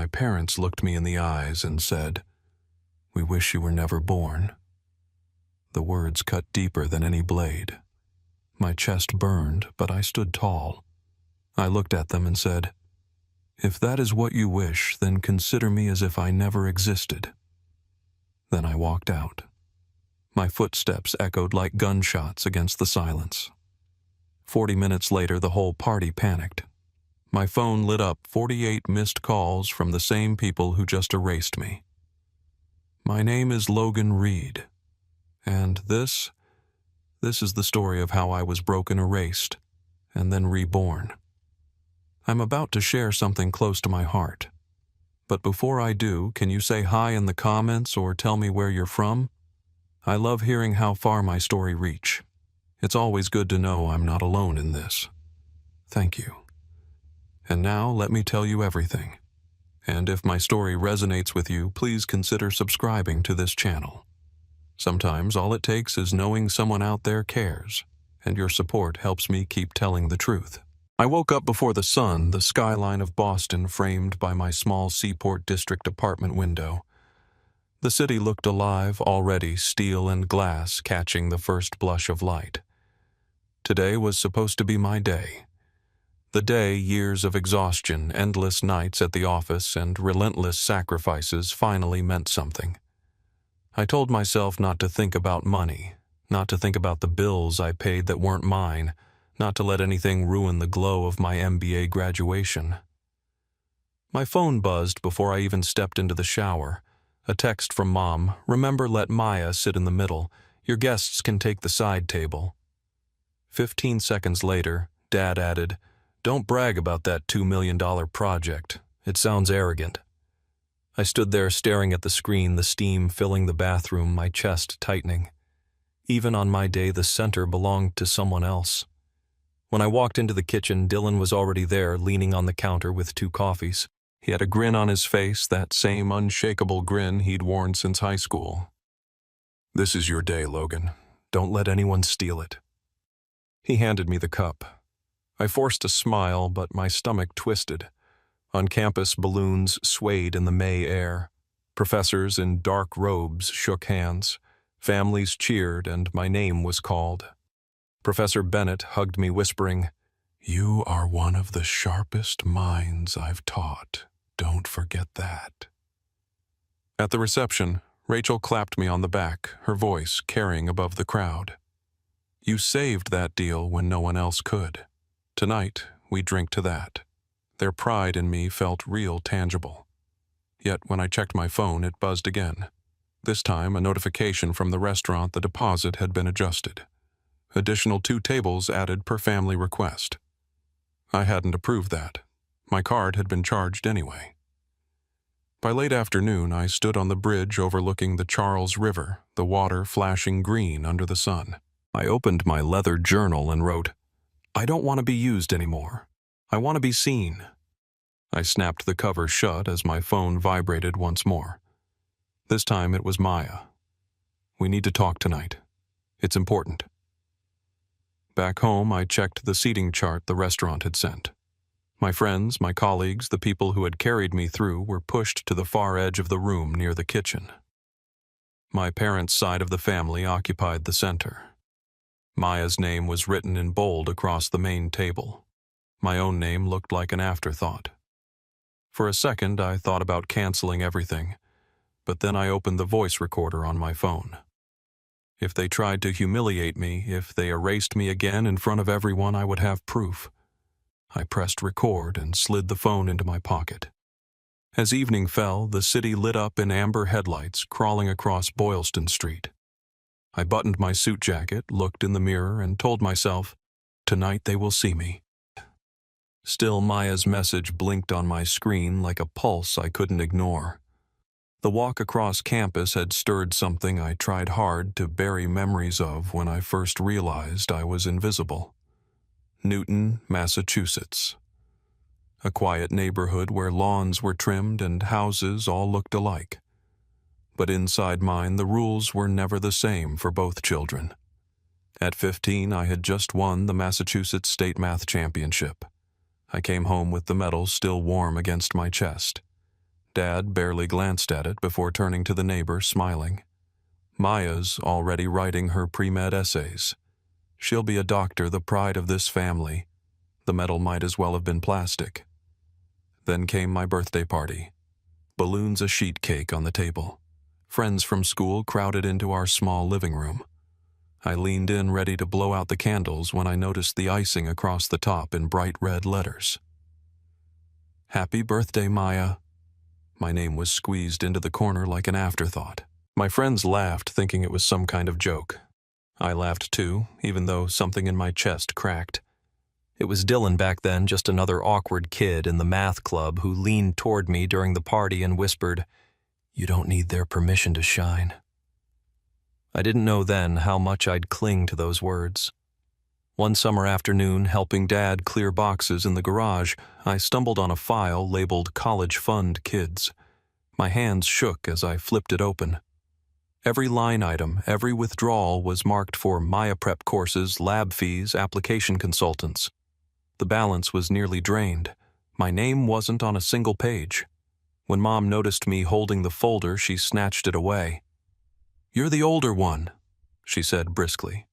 my parents looked me in the eyes and said, "We wish you were never born." The words cut deeper than any blade. My chest burned, but I stood tall. I looked at them and said, "If that is what you wish, then consider me as if I never existed." Then I walked out. My footsteps echoed like gunshots against the silence. 40 minutes later, the whole party panicked. My phone lit up 48 missed calls from the same people who just erased me. My name is Logan Reed, and this is the story of how I was broken, erased, and then reborn. I'm about to share something close to my heart. But before I do, can you say hi in the comments or tell me where you're from? I love hearing how far my story reached. It's always good to know I'm not alone in this. Thank you. And now let me tell you everything. And if my story resonates with you, please consider subscribing to this channel. Sometimes all it takes is knowing someone out there cares, and your support helps me keep telling the truth. I woke up before the sun, the skyline of Boston framed by my small Seaport District apartment window. The city looked alive already, steel and glass catching the first blush of light. Today was supposed to be my day. The day years of exhaustion, endless nights at the office, and relentless sacrifices finally meant something. I told myself not to think about money, not to think about the bills I paid that weren't mine, not to let anything ruin the glow of my MBA graduation. My phone buzzed before I even stepped into the shower. A text from Mom, "Remember, let Maya sit in the middle. Your guests can take the side table." 15 seconds later, Dad added, "Don't brag about that $2 million project. It sounds arrogant." I stood there staring at the screen, the steam filling the bathroom, my chest tightening. Even on my day, the center belonged to someone else. When I walked into the kitchen, Dylan was already there, leaning on the counter with 2 coffees. He had a grin on his face, that same unshakable grin he'd worn since high school. "This is your day, Logan. Don't let anyone steal it." He handed me the cup. I forced a smile, but my stomach twisted. On campus, balloons swayed in the May air. Professors in dark robes shook hands. Families cheered, and my name was called. Professor Bennett hugged me, whispering, "You are one of the sharpest minds I've taught. Don't forget that." At the reception, Rachel clapped me on the back, her voice carrying above the crowd. "You saved that deal when no one else could. Tonight, we drink to that." Their pride in me felt real, tangible. Yet when I checked my phone, it buzzed again. This time, a notification from the restaurant the deposit had been adjusted. Additional 2 tables added per family request. I hadn't approved that. My card had been charged anyway. By late afternoon, I stood on the bridge overlooking the Charles River, the water flashing green under the sun. I opened my leather journal and wrote, "I don't want to be used anymore. I want to be seen." I snapped the cover shut as my phone vibrated once more. This time it was Maya. "We need to talk tonight. It's important." Back home, I checked the seating chart the restaurant had sent. My friends, my colleagues, the people who had carried me through were pushed to the far edge of the room near the kitchen. My parents' side of the family occupied the center. Maya's name was written in bold across the main table. My own name looked like an afterthought. For a second, I thought about canceling everything, but then I opened the voice recorder on my phone. If they tried to humiliate me, if they erased me again in front of everyone, I would have proof. I pressed record and slid the phone into my pocket. As evening fell, the city lit up in amber headlights crawling across Boylston Street. I buttoned my suit jacket, looked in the mirror, and told myself, "Tonight they will see me." Still, Maya's message blinked on my screen like a pulse I couldn't ignore. The walk across campus had stirred something I tried hard to bury memories of when I first realized I was invisible. Newton, Massachusetts. A quiet neighborhood where lawns were trimmed and houses all looked alike. But inside mine, the rules were never the same for both children. At 15, I had just won the Massachusetts State Math Championship. I came home with the medal still warm against my chest. Dad barely glanced at it before turning to the neighbor, smiling. Maya's already writing her pre-med essays. She'll be a doctor, the pride of this family. The medal might as well have been plastic. Then came my birthday party. Balloons, a sheet cake on the table. Friends from school crowded into our small living room. I leaned in ready to blow out the candles when I noticed the icing across the top in bright red letters. Happy birthday, Maya. My name was squeezed into the corner like an afterthought. My friends laughed, thinking it was some kind of joke. I laughed too, even though something in my chest cracked. It was Dylan back then, just another awkward kid in the math club who leaned toward me during the party and whispered, "You don't need their permission to shine." I didn't know then how much I'd cling to those words. One summer afternoon, helping Dad clear boxes in the garage, I stumbled on a file labeled College Fund Kids. My hands shook as I flipped it open. Every line item, every withdrawal was marked for Maya prep courses, lab fees, application consultants. The balance was nearly drained. My name wasn't on a single page. When Mom noticed me holding the folder, she snatched it away. "You're the older one," she said briskly.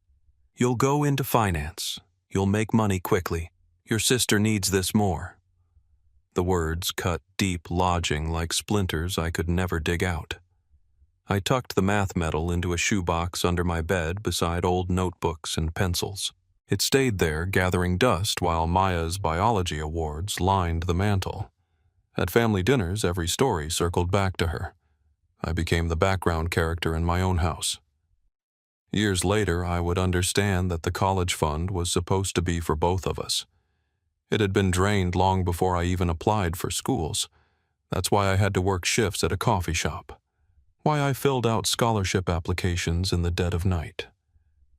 "You'll go into finance. You'll make money quickly. Your sister needs this more." The words cut deep, lodging like splinters I could never dig out. I tucked the math medal into a shoebox under my bed beside old notebooks and pencils. It stayed there, gathering dust, while Maya's biology awards lined the mantel. At family dinners, every story circled back to her. I became the background character in my own house. Years later, I would understand that the college fund was supposed to be for both of us. It had been drained long before I even applied for schools. That's why I had to work shifts at a coffee shop. Why I filled out scholarship applications in the dead of night.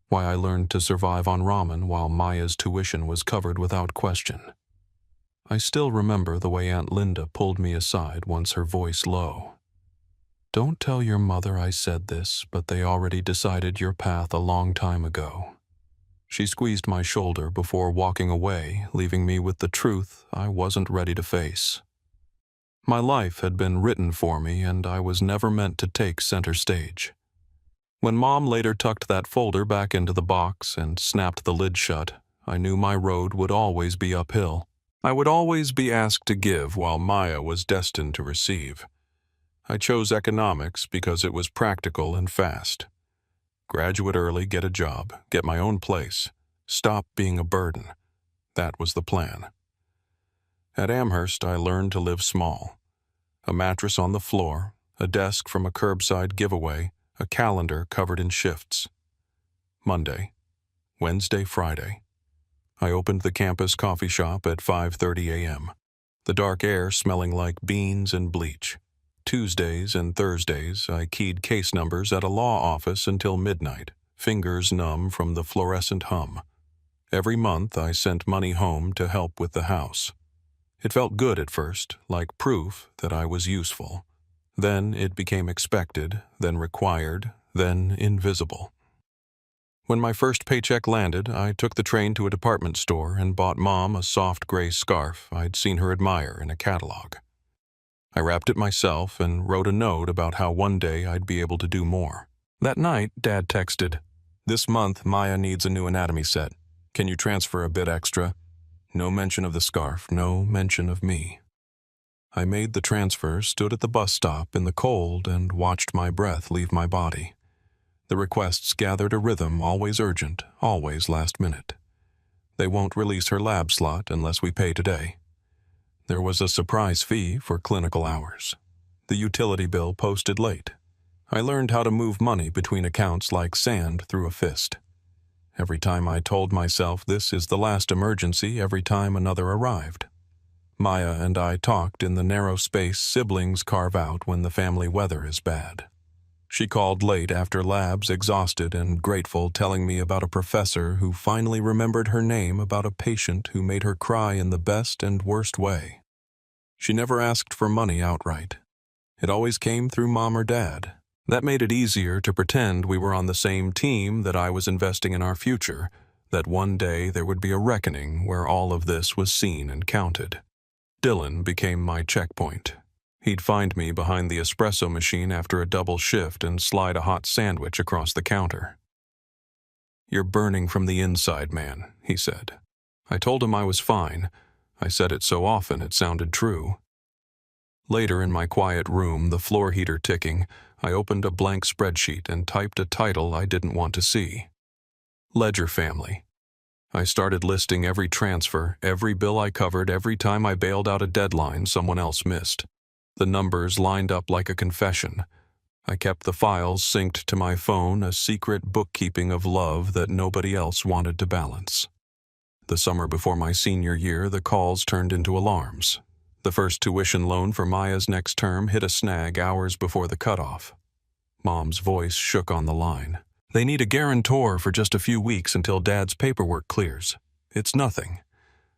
Why I learned to survive on ramen while Maya's tuition was covered without question. I still remember the way Aunt Linda pulled me aside, once her voice low. "Don't tell your mother I said this, but they already decided your path a long time ago." She squeezed my shoulder before walking away, leaving me with the truth I wasn't ready to face. My life had been written for me, and I was never meant to take center stage. When Mom later tucked that folder back into the box and snapped the lid shut, I knew my road would always be uphill. I would always be asked to give while Maya was destined to receive. I chose economics because it was practical and fast. Graduate early, get a job, get my own place, stop being a burden. That was the plan. At Amherst, I learned to live small. A mattress on the floor, a desk from a curbside giveaway, a calendar covered in shifts. Monday, Wednesday, Friday. I opened the campus coffee shop at 5:30 a.m., the dark air smelling like beans and bleach. Tuesdays and Thursdays, I keyed case numbers at a law office until midnight, fingers numb from the fluorescent hum. Every month, I sent money home to help with the house. It felt good at first, like proof that I was useful. Then it became expected, then required, then invisible. When my first paycheck landed, I took the train to a department store and bought Mom a soft gray scarf I'd seen her admire in a catalog. I wrapped it myself and wrote a note about how one day I'd be able to do more. That night, Dad texted, "This month, Maya needs a new anatomy set. Can you transfer a bit extra?" No mention of the scarf, no mention of me. I made the transfer, stood at the bus stop in the cold, and watched my breath leave my body. The requests gathered a rhythm, always urgent, always last minute. They won't release her lab slot unless we pay today. There was a surprise fee for clinical hours. The utility bill posted late. I learned how to move money between accounts like sand through a fist. Every time I told myself this is the last emergency, every time another arrived. Maya and I talked in the narrow space siblings carve out when the family weather is bad. She called late after labs, exhausted and grateful, telling me about a professor who finally remembered her name about a patient who made her cry in the best and worst way. She never asked for money outright. It always came through Mom or Dad. That made it easier to pretend we were on the same team, that I was investing in our future, that one day there would be a reckoning where all of this was seen and counted. Dylan became my checkpoint. He'd find me behind the espresso machine after a double shift and slide a hot sandwich across the counter. "You're burning from the inside, man," he said. I told him I was fine. I said it so often it sounded true. Later, in my quiet room, the floor heater ticking, I opened a blank spreadsheet and typed a title I didn't want to see. Ledger Family. I started listing every transfer, every bill I covered, every time I bailed out a deadline someone else missed. The numbers lined up like a confession. I kept the files synced to my phone, a secret bookkeeping of love that nobody else wanted to balance. The summer before my senior year, the calls turned into alarms. The first tuition loan for Maya's next term hit a snag hours before the cutoff. Mom's voice shook on the line. "They need a guarantor for just a few weeks until Dad's paperwork clears. It's nothing."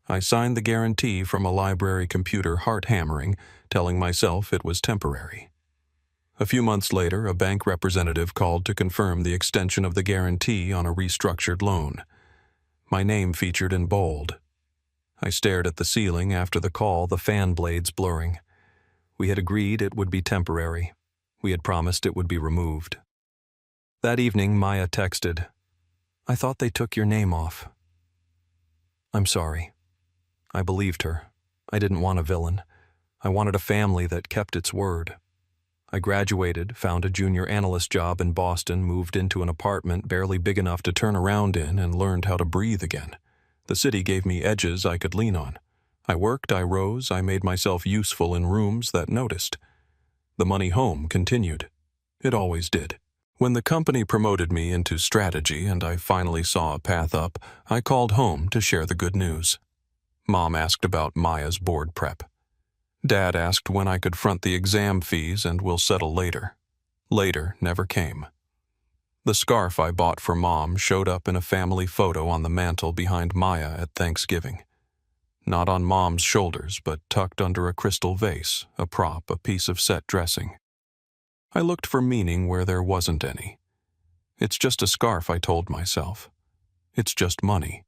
I signed the guarantee from a library computer, heart-hammering, telling myself it was temporary. A few months later, a bank representative called to confirm the extension of the guarantee on a restructured loan. My name featured in bold. I stared at the ceiling after the call, the fan blades blurring. We had agreed it would be temporary. We had promised it would be removed. That evening, Maya texted, "I thought they took your name off." I'm sorry. I believed her. I didn't want a villain. I wanted a family that kept its word. I graduated, found a junior analyst job in Boston, moved into an apartment barely big enough to turn around in, and learned how to breathe again. The city gave me edges I could lean on. I worked, I rose, I made myself useful in rooms that noticed. The money home continued. It always did. When the company promoted me into strategy and I finally saw a path up, I called home to share the good news. Mom asked about Maya's board prep. Dad asked when I could front the exam fees and we'll settle later. Later never came. The scarf I bought for Mom showed up in a family photo on the mantel behind Maya at Thanksgiving. Not on Mom's shoulders, but tucked under a crystal vase, a prop, a piece of set dressing. I looked for meaning where there wasn't any. It's just a scarf, I told myself. It's just money.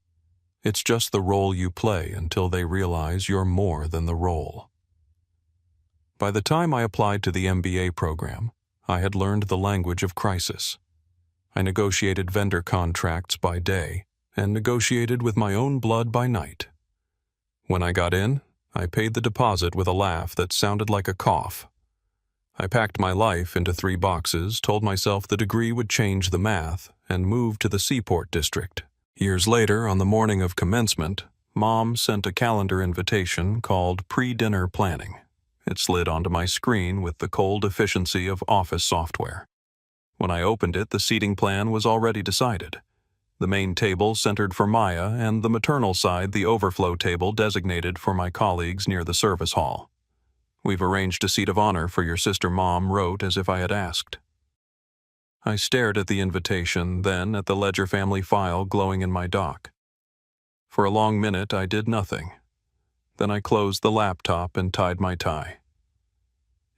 It's just the role you play until they realize you're more than the role. By the time I applied to the MBA program, I had learned the language of crisis. I negotiated vendor contracts by day and negotiated with my own blood by night. When I got in, I paid the deposit with a laugh that sounded like a cough. I packed my life into 3 boxes, told myself the degree would change the math, and moved to the Seaport District. Years later, on the morning of commencement, Mom sent a calendar invitation called Pre-Dinner Planning. It slid onto my screen with the cold efficiency of office software. When I opened it, the seating plan was already decided. The main table centered for Maya, and the maternal side the overflow table designated for my colleagues near the service hall. "We've arranged a seat of honor for your sister," Mom wrote as if I had asked. I stared at the invitation, then at the Ledger family file glowing in my dock. For a long minute, I did nothing. Then I closed the laptop and tied my tie.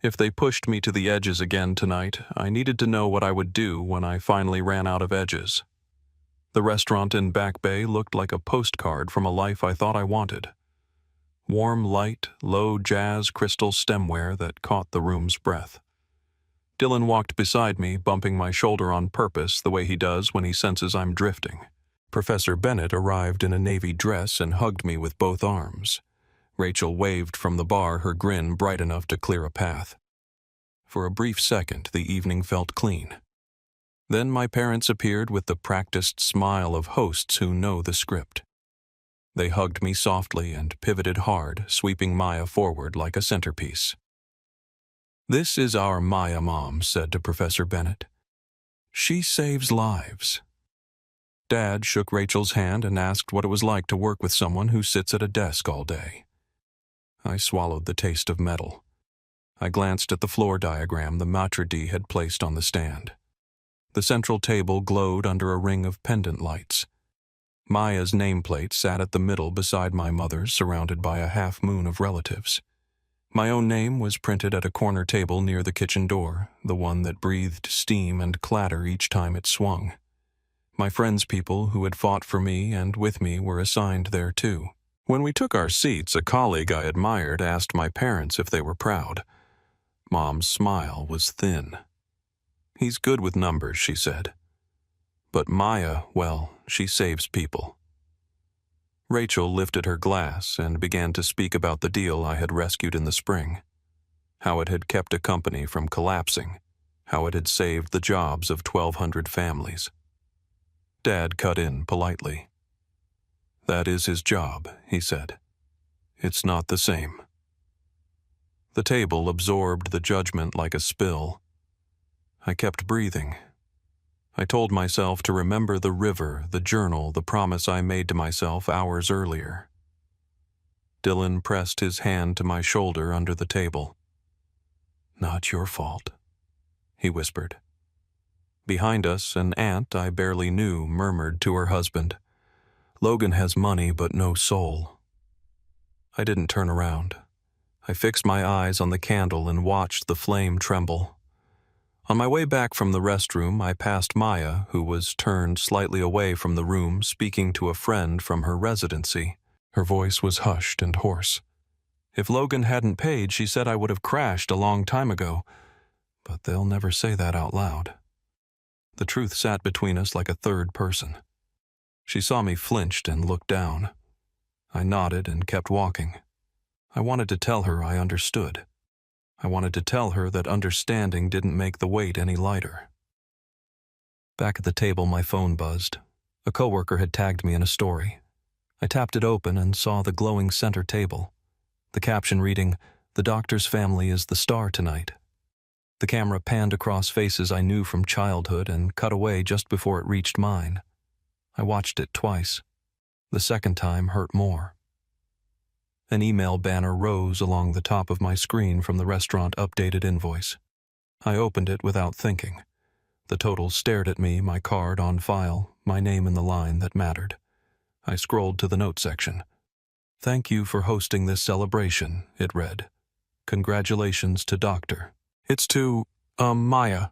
If they pushed me to the edges again tonight, I needed to know what I would do when I finally ran out of edges. The restaurant in Back Bay looked like a postcard from a life I thought I wanted. Warm light, low jazz crystal stemware that caught the room's breath. Dylan walked beside me, bumping my shoulder on purpose the way he does when he senses I'm drifting. Professor Bennett arrived in a navy dress and hugged me with both arms. Rachel waved from the bar, her grin bright enough to clear a path. For a brief second, the evening felt clean. Then my parents appeared with the practiced smile of hosts who know the script. They hugged me softly and pivoted hard, sweeping Maya forward like a centerpiece. "This is our Maya, Mom," said to Professor Bennett. "She saves lives." Dad shook Rachel's hand and asked what it was like to work with someone who sits at a desk all day. I swallowed the taste of metal. I glanced at the floor diagram the maitre d' had placed on the stand. The central table glowed under a ring of pendant lights. Maya's nameplate sat at the middle beside my mother's, surrounded by a half-moon of relatives. My own name was printed at a corner table near the kitchen door, the one that breathed steam and clatter each time it swung. My friends' people who had fought for me and with me were assigned there too. When we took our seats, a colleague I admired asked my parents if they were proud. Mom's smile was thin. "He's good with numbers," she said. "But Maya, well, she saves people." Rachel lifted her glass and began to speak about the deal I had rescued in the spring, how it had kept a company from collapsing, how it had saved the jobs of 1,200 families. Dad cut in politely. "That is his job," he said. "It's not the same." The table absorbed the judgment like a spill. I kept breathing. I told myself to remember the river, the journal, the promise I made to myself hours earlier. Dylan pressed his hand to my shoulder under the table. "Not your fault," he whispered. Behind us, an aunt I barely knew murmured to her husband, "Logan has money but no soul." I didn't turn around. I fixed my eyes on the candle and watched the flame tremble. On my way back from the restroom, I passed Maya, who was turned slightly away from the room, speaking to a friend from her residency. Her voice was hushed and hoarse. "If Logan hadn't paid, she said I would have crashed a long time ago. But they'll never say that out loud." The truth sat between us like a third person. She saw me flinched and looked down. I nodded and kept walking. I wanted to tell her I understood. I wanted to tell her that understanding didn't make the weight any lighter. Back at the table, my phone buzzed. A coworker had tagged me in a story. I tapped it open and saw the glowing center table. The caption reading, "The doctor's family is the star tonight." The camera panned across faces I knew from childhood and cut away just before it reached mine. I watched it twice. The second time hurt more. An email banner rose along the top of my screen from the restaurant updated invoice. I opened it without thinking. The total stared at me, my card on file, my name in the line that mattered. I scrolled to the note section. "Thank you for hosting this celebration," it read. "Congratulations to Doctor." "It's to, Maya."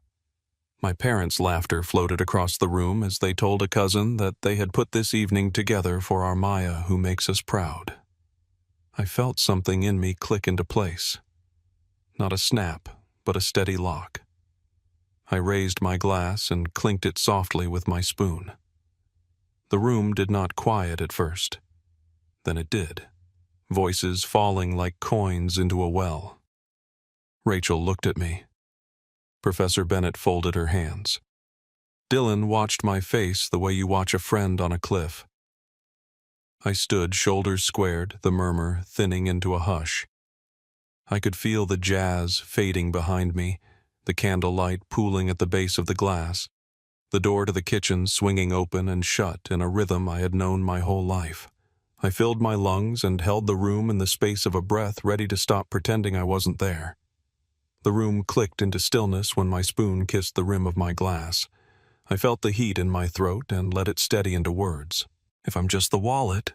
My parents' laughter floated across the room as they told a cousin that they had put this evening together for our Maya who makes us proud. I felt something in me click into place. Not a snap, but a steady lock. I raised my glass and clinked it softly with my spoon. The room did not quiet at first. Then it did, voices falling like coins into a well. Rachel looked at me. Professor Bennett folded her hands. Dylan watched my face the way you watch a friend on a cliff. I stood, shoulders squared, the murmur thinning into a hush. I could feel the jazz fading behind me, the candlelight pooling at the base of the glass, the door to the kitchen swinging open and shut in a rhythm I had known my whole life. I filled my lungs and held the room in the space of a breath, ready to stop pretending I wasn't there. The room clicked into stillness when my spoon kissed the rim of my glass. I felt the heat in my throat and let it steady into words. "If I'm just the wallet,"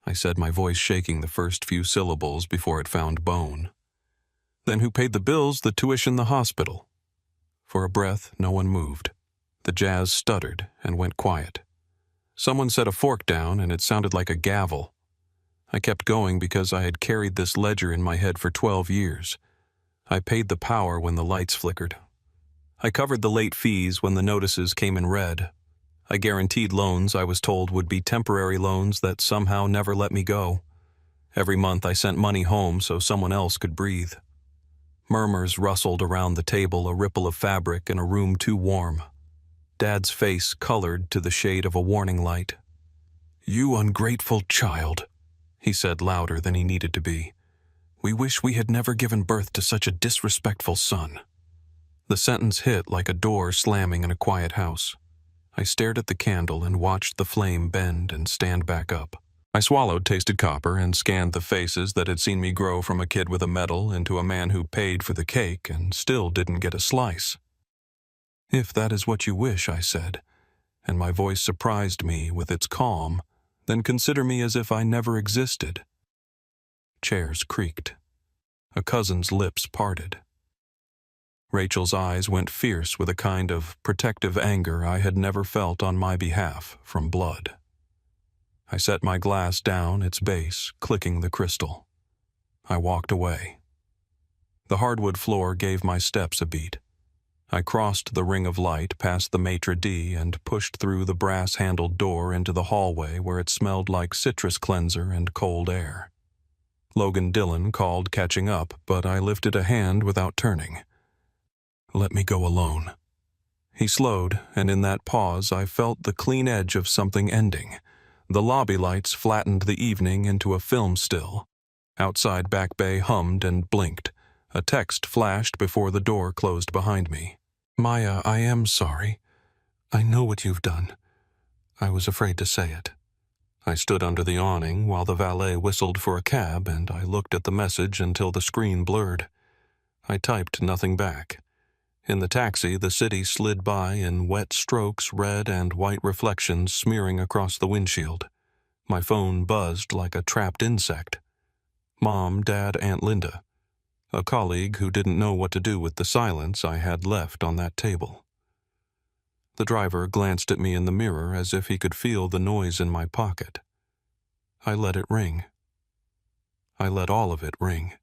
I said, my voice shaking the first few syllables before it found bone. "Then who paid the bills, the tuition, the hospital?" For a breath, no one moved. The jazz stuttered and went quiet. Someone set a fork down and it sounded like a gavel. I kept going because I had carried this ledger in my head for 12 years. I paid the power when the lights flickered. I covered the late fees when the notices came in red. I guaranteed loans I was told would be temporary loans that somehow never let me go. Every month I sent money home so someone else could breathe. Murmurs rustled around the table, a ripple of fabric in a room too warm. Dad's face colored to the shade of a warning light. "You ungrateful child," he said louder than he needed to be. "We wish we had never given birth to such a disrespectful son." The sentence hit like a door slamming in a quiet house. I stared at the candle and watched the flame bend and stand back up. I swallowed tasted copper and scanned the faces that had seen me grow from a kid with a medal into a man who paid for the cake and still didn't get a slice. "If that is what you wish," I said, and my voice surprised me with its calm, "then consider me as if I never existed." Chairs creaked. A cousin's lips parted. Rachel's eyes went fierce with a kind of protective anger I had never felt on my behalf from blood. I set my glass down its base, clicking the crystal. I walked away. The hardwood floor gave my steps a beat. I crossed the ring of light past the maitre d' and pushed through the brass-handled door into the hallway where it smelled like citrus cleanser and cold air. Logan Dillon called catching up, but I lifted a hand without turning. "Let me go alone." He slowed, and in that pause I felt the clean edge of something ending. The lobby lights flattened the evening into a film still. Outside Back Bay hummed and blinked. A text flashed before the door closed behind me. "Maya, I am sorry. I know what you've done. I was afraid to say it." I stood under the awning while the valet whistled for a cab, and I looked at the message until the screen blurred. I typed nothing back. In the taxi, the city slid by in wet strokes, red and white reflections smearing across the windshield. My phone buzzed like a trapped insect. Mom, Dad, Aunt Linda. A colleague who didn't know what to do with the silence I had left on that table. The driver glanced at me in the mirror as if he could feel the noise in my pocket. I let it ring. I let all of it ring.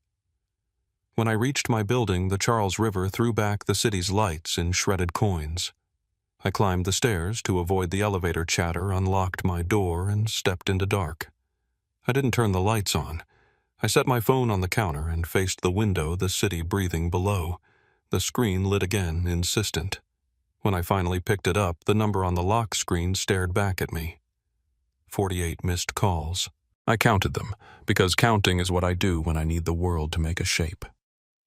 When I reached my building, the Charles River threw back the city's lights in shredded coins. I climbed the stairs to avoid the elevator chatter, unlocked my door, and stepped into dark. I didn't turn the lights on. I set my phone on the counter and faced the window, the city breathing below. The screen lit again, insistent. When I finally picked it up, the number on the lock screen stared back at me. 48 missed calls. I counted them, because counting is what I do when I need the world to make a shape.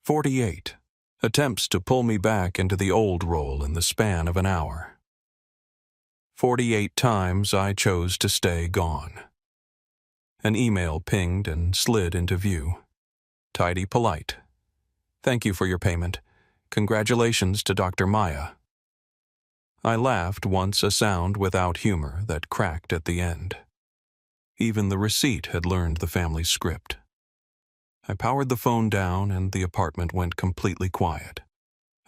48. Attempts to pull me back into the old role in the span of an hour. 48 times I chose to stay gone. An email pinged and slid into view. Tidy polite. "Thank you for your payment. Congratulations to Dr. Maya." I laughed once, a sound without humor that cracked at the end. Even the receipt had learned the family script. I powered the phone down and the apartment went completely quiet.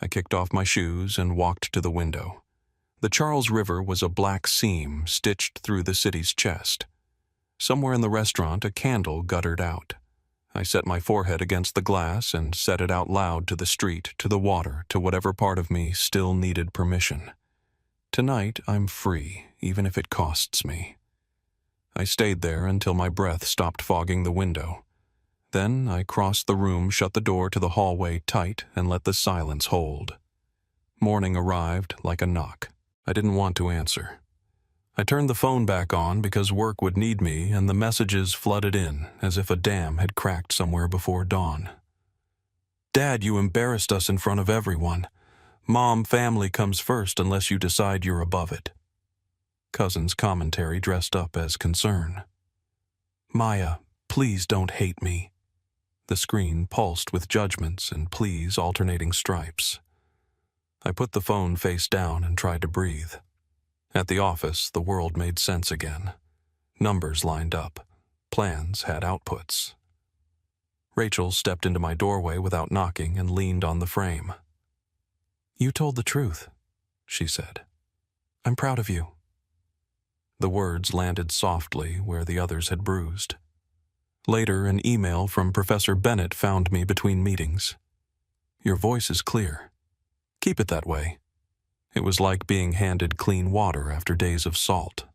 I kicked off my shoes and walked to the window. The Charles River was a black seam stitched through the city's chest. Somewhere in the restaurant, a candle guttered out. I set my forehead against the glass and said it out loud to the street, to the water, to whatever part of me still needed permission. Tonight, I'm free, even if it costs me. I stayed there until my breath stopped fogging the window. Then I crossed the room, shut the door to the hallway tight, and let the silence hold. Morning arrived like a knock. I didn't want to answer. I turned the phone back on because work would need me, and the messages flooded in as if a dam had cracked somewhere before dawn. "Dad, you embarrassed us in front of everyone. Mom, family comes first unless you decide you're above it." Cousin's commentary dressed up as concern. "Maya, please don't hate me." The screen pulsed with judgments and pleas alternating stripes. I put the phone face down and tried to breathe. At the office, the world made sense again. Numbers lined up. Plans had outputs. Rachel stepped into my doorway without knocking and leaned on the frame. "You told the truth," she said. "I'm proud of you." The words landed softly where the others had bruised. Later, an email from Professor Bennett found me between meetings. "Your voice is clear. Keep it that way." It was like being handed clean water after days of salt.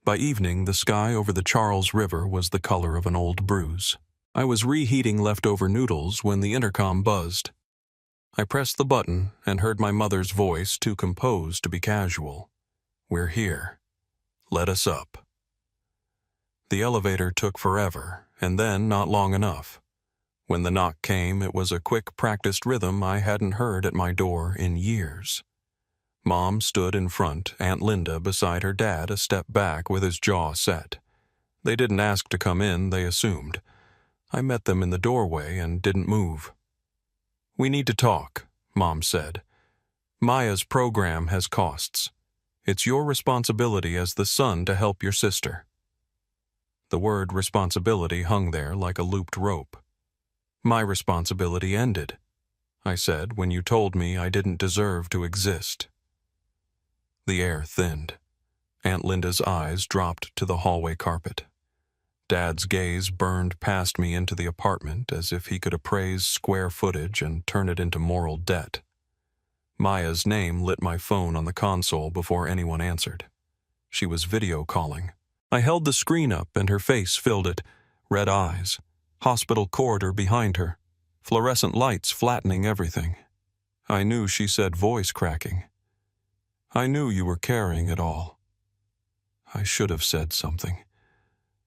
By evening, the sky over the Charles River was the color of an old bruise. I was reheating leftover noodles when the intercom buzzed. I pressed the button and heard my mother's voice, too composed to be casual. "We're here. Let us up." The elevator took forever, and then not long enough. When the knock came, it was a quick, practiced rhythm I hadn't heard at my door in years. Mom stood in front, Aunt Linda beside her dad, a step back with his jaw set. They didn't ask to come in, they assumed. I met them in the doorway and didn't move. "We need to talk," Mom said. "Maya's program has costs. It's your responsibility as the son to help your sister." The word responsibility hung there like a looped rope. "My responsibility ended," I said, "when you told me I didn't deserve to exist." The air thinned. Aunt Linda's eyes dropped to the hallway carpet. Dad's gaze burned past me into the apartment as if he could appraise square footage and turn it into moral debt. Maya's name lit my phone on the console before anyone answered. She was video calling. I held the screen up and her face filled it, red eyes, hospital corridor behind her, fluorescent lights flattening everything. I knew she said voice cracking. I knew you were carrying it all. I should have said something.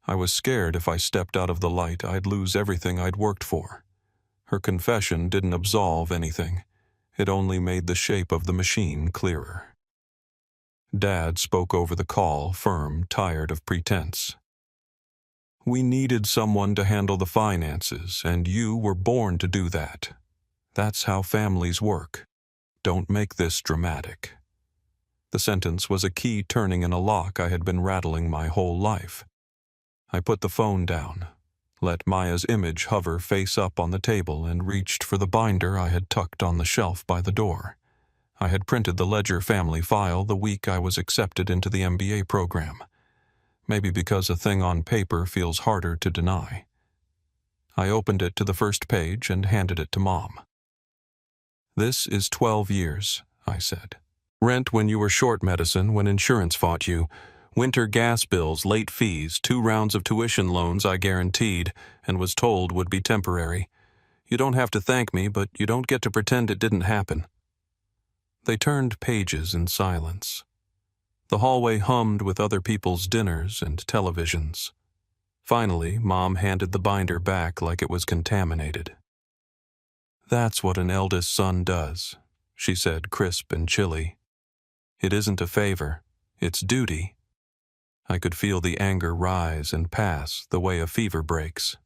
I was scared if I stepped out of the light I'd lose everything I'd worked for. Her confession didn't absolve anything. It only made the shape of the machine clearer. Dad spoke over the call, firm, tired of pretense. We needed someone to handle the finances, and you were born to do that. That's how families work. Don't make this dramatic. The sentence was a key turning in a lock I had been rattling my whole life. I put the phone down, let Maya's image hover face up on the table, and reached for the binder I had tucked on the shelf by the door. I had printed the Ledger family file the week I was accepted into the MBA program. Maybe because a thing on paper feels harder to deny. I opened it to the first page and handed it to Mom. This is 12 years, I said. Rent when you were short medicine, when insurance fought you. Winter gas bills, late fees, 2 rounds of tuition loans I guaranteed and was told would be temporary. You don't have to thank me, but you don't get to pretend it didn't happen. They turned pages in silence. The hallway hummed with other people's dinners and televisions. Finally, Mom handed the binder back like it was contaminated. That's what an eldest son does, she said, crisp and chilly. It isn't a favor, it's duty. I could feel the anger rise and pass the way a fever breaks.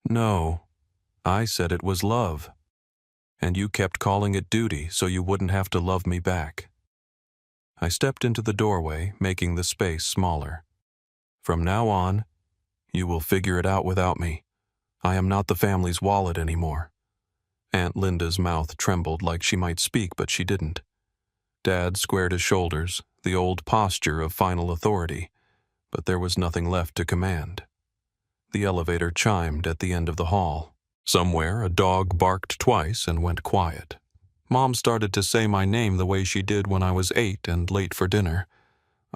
No, I said it was love. And you kept calling it duty so you wouldn't have to love me back. I stepped into the doorway, making the space smaller. From now on, you will figure it out without me. I am not the family's wallet anymore. Aunt Linda's mouth trembled like she might speak, but she didn't. Dad squared his shoulders, the old posture of final authority, but there was nothing left to command. The elevator chimed at the end of the hall. Somewhere, a dog barked twice and went quiet. Mom started to say my name the way she did when I was 8 and late for dinner.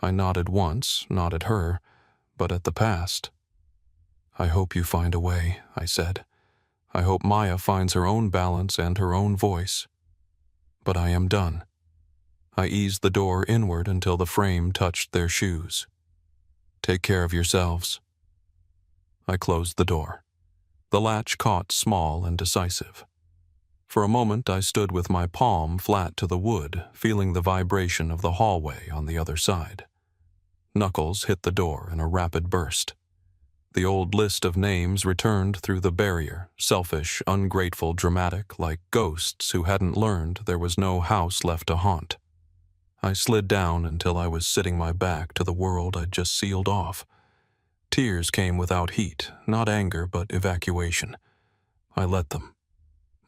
I nodded once, not at her, but at the past. I hope you find a way, I said. I hope Maya finds her own balance and her own voice. But I am done. I eased the door inward until the frame touched their shoes. Take care of yourselves. I closed the door. The latch caught small and decisive. For a moment I stood with my palm flat to the wood, feeling the vibration of the hallway on the other side. Knuckles hit the door in a rapid burst. The old list of names returned through the barrier, selfish, ungrateful, dramatic, like ghosts who hadn't learned there was no house left to haunt. I slid down until I was sitting my back to the world I'd just sealed off. Tears came without heat, not anger but evacuation. I let them.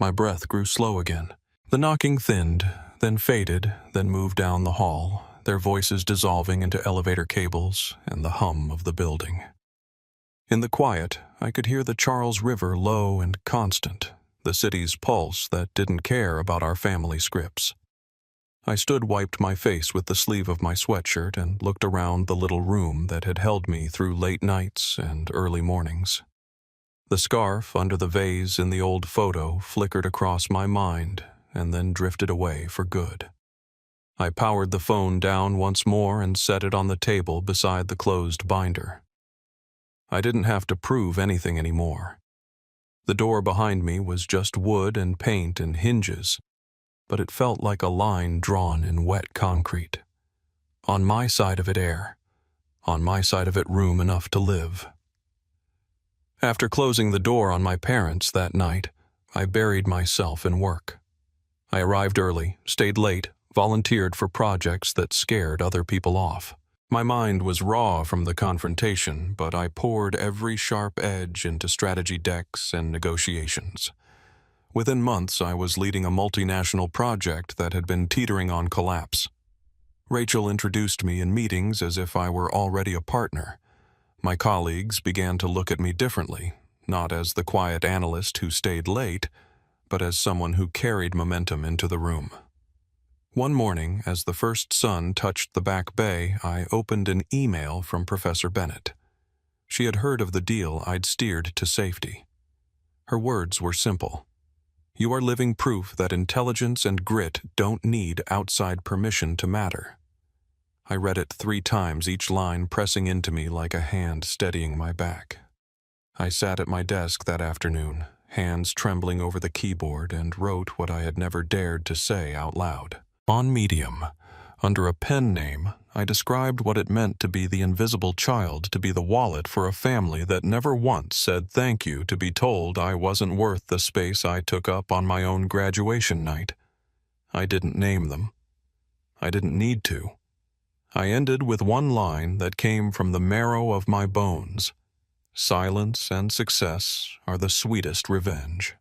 My breath grew slow again. The knocking thinned, then faded, then moved down the hall, their voices dissolving into elevator cables and the hum of the building. In the quiet, I could hear the Charles River low and constant, the city's pulse that didn't care about our family scripts. I wiped my face with the sleeve of my sweatshirt and looked around the little room that had held me through late nights and early mornings. The scarf under the vase in the old photo flickered across my mind and then drifted away for good. I powered the phone down once more and set it on the table beside the closed binder. I didn't have to prove anything anymore. The door behind me was just wood and paint and hinges, but it felt like a line drawn in wet concrete. On my side of it air, on my side of it room enough to live. After closing the door on my parents that night, I buried myself in work. I arrived early, stayed late, volunteered for projects that scared other people off. My mind was raw from the confrontation, but I poured every sharp edge into strategy decks and negotiations. Within months, I was leading a multinational project that had been teetering on collapse. Rachel introduced me in meetings as if I were already a partner. My colleagues began to look at me differently, not as the quiet analyst who stayed late, but as someone who carried momentum into the room. One morning, as the first sun touched the back bay, I opened an email from Professor Bennett. She had heard of the deal I'd steered to safety. Her words were simple. "You are living proof that intelligence and grit don't need outside permission to matter." I read it 3 times, each line pressing into me like a hand steadying my back. I sat at my desk that afternoon, hands trembling over the keyboard, and wrote what I had never dared to say out loud. On Medium, under a pen name, I described what it meant to be the invisible child, to be the wallet for a family that never once said thank you, to be told I wasn't worth the space I took up on my own graduation night. I didn't name them. I didn't need to. I ended with one line that came from the marrow of my bones. Silence and success are the sweetest revenge.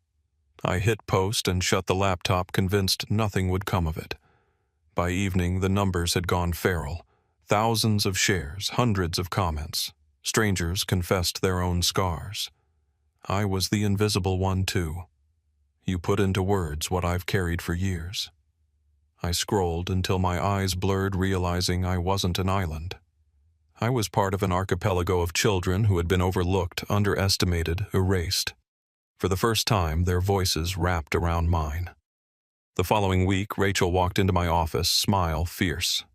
I hit post and shut the laptop, convinced nothing would come of it. By evening, the numbers had gone feral. Thousands of shares, hundreds of comments. Strangers confessed their own scars. I was the invisible one, too. You put into words what I've carried for years. I scrolled until my eyes blurred, realizing I wasn't an island. I was part of an archipelago of children who had been overlooked, underestimated, erased. For the first time, their voices wrapped around mine. The following week, Rachel walked into my office, smile fierce.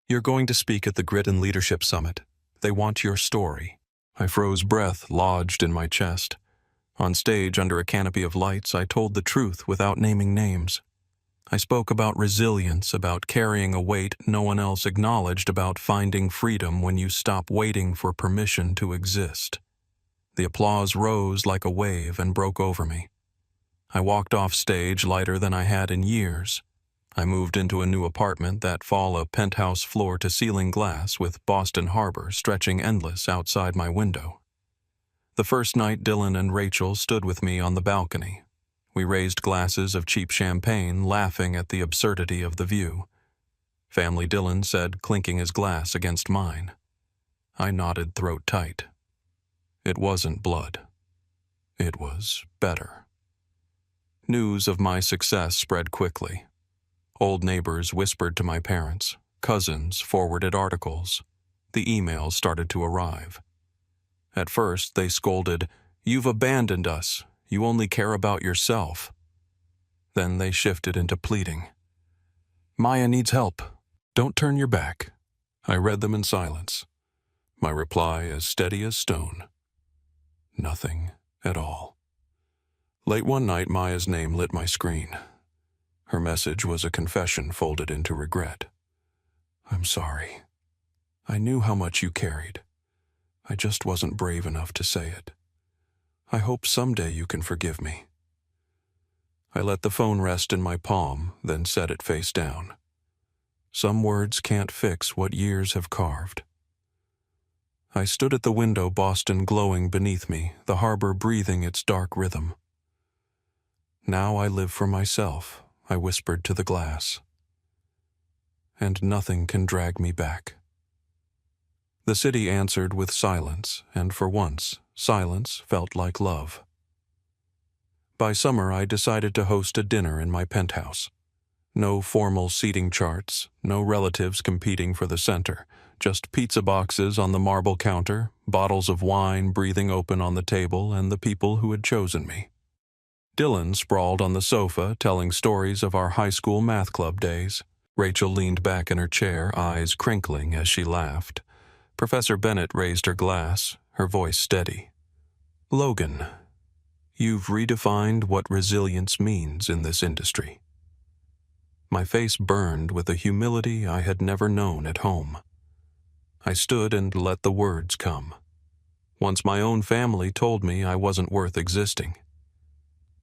"You're going to speak at the Grit and Leadership Summit. They want your story." I froze, breath lodged in my chest. On stage, under a canopy of lights, I told the truth without naming names. I spoke about resilience, about carrying a weight no one else acknowledged, about finding freedom when you stop waiting for permission to exist. The applause rose like a wave and broke over me. I walked off stage lighter than I had in years. I moved into a new apartment that fall, a penthouse floor-to-ceiling glass with Boston Harbor stretching endless outside my window. The first night, Dylan and Rachel stood with me on the balcony. We raised glasses of cheap champagne, laughing at the absurdity of the view. Family, Dylan said, clinking his glass against mine. I nodded, throat tight. It wasn't blood. It was better. News of my success spread quickly. Old neighbors whispered to my parents. Cousins forwarded articles. The emails started to arrive. At first, they scolded, "You've abandoned us. You only care about yourself." Then they shifted into pleading. "Maya needs help. Don't turn your back." I read them in silence. My reply as steady as stone. Nothing at all. Late one night, Maya's name lit my screen. Her message was a confession folded into regret. "I'm sorry. I knew how much you carried. I just wasn't brave enough to say it. I hope someday you can forgive me." I let the phone rest in my palm, then set it face down. Some words can't fix what years have carved. I stood at the window, Boston glowing beneath me, the harbor breathing its dark rhythm. "Now I live for myself," I whispered to the glass. "And nothing can drag me back." The city answered with silence, and for once, silence felt like love. By summer, I decided to host a dinner in my penthouse. No formal seating charts, no relatives competing for the center, just pizza boxes on the marble counter, bottles of wine breathing open on the table, and the people who had chosen me. Dylan sprawled on the sofa, telling stories of our high school math club days. Rachel leaned back in her chair, eyes crinkling as she laughed. Professor Bennett raised her glass, her voice steady. "Logan, you've redefined what resilience means in this industry." My face burned with a humility I had never known at home. I stood and let the words come. Once my own family told me I wasn't worth existing.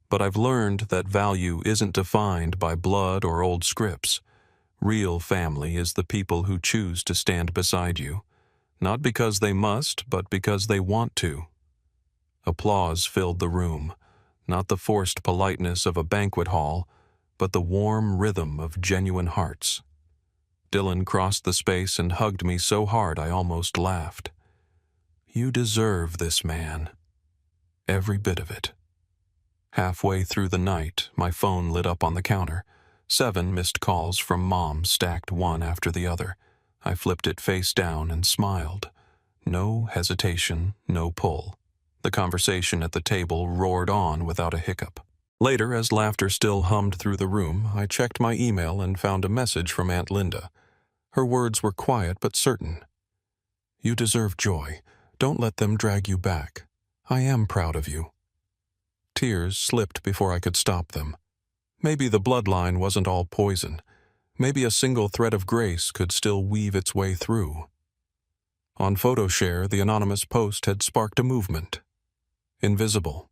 But I've learned that value isn't defined by blood or old scripts. Real family is the people who choose to stand beside you, not because they must, but because they want to. Applause filled the room, not the forced politeness of a banquet hall, but the warm rhythm of genuine hearts. Dylan crossed the space and hugged me so hard I almost laughed. You deserve this, man. Every bit of it. Halfway through the night, my phone lit up on the counter. 7 missed calls from Mom stacked one after the other. I flipped it face down and smiled. No hesitation, no pull. The conversation at the table roared on without a hiccup. Later, as laughter still hummed through the room, I checked my email and found a message from Aunt Linda. Her words were quiet but certain. You deserve joy. Don't let them drag you back. I am proud of you. Tears slipped before I could stop them. Maybe the bloodline wasn't all poison. Maybe a single thread of grace could still weave its way through. On PhotoShare, the anonymous post had sparked a movement. Invisible.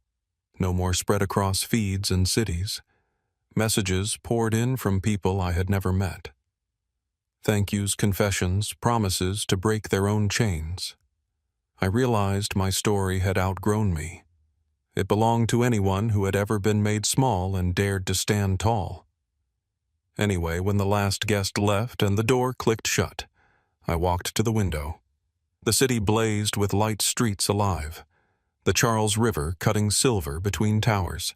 No more spread across feeds and cities. Messages poured in from people I had never met. Thank yous, confessions, promises to break their own chains. I realized my story had outgrown me. It belonged to anyone who had ever been made small and dared to stand tall. Anyway, when the last guest left and the door clicked shut, I walked to the window. The city blazed with light streets alive, the Charles River cutting silver between towers.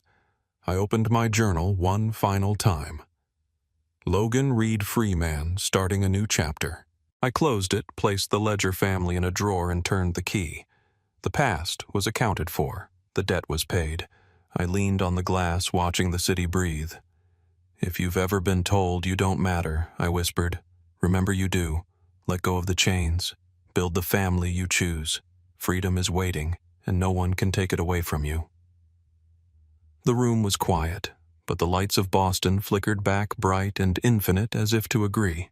I opened my journal one final time. Logan Reed Freeman, starting a new chapter. I closed it, placed the Ledger family in a drawer, and turned the key. The past was accounted for. The debt was paid. I leaned on the glass, watching the city breathe. If you've ever been told you don't matter, I whispered, remember you do. Let go of the chains. Build the family you choose. Freedom is waiting, and no one can take it away from you. The room was quiet, but the lights of Boston flickered back bright and infinite as if to agree.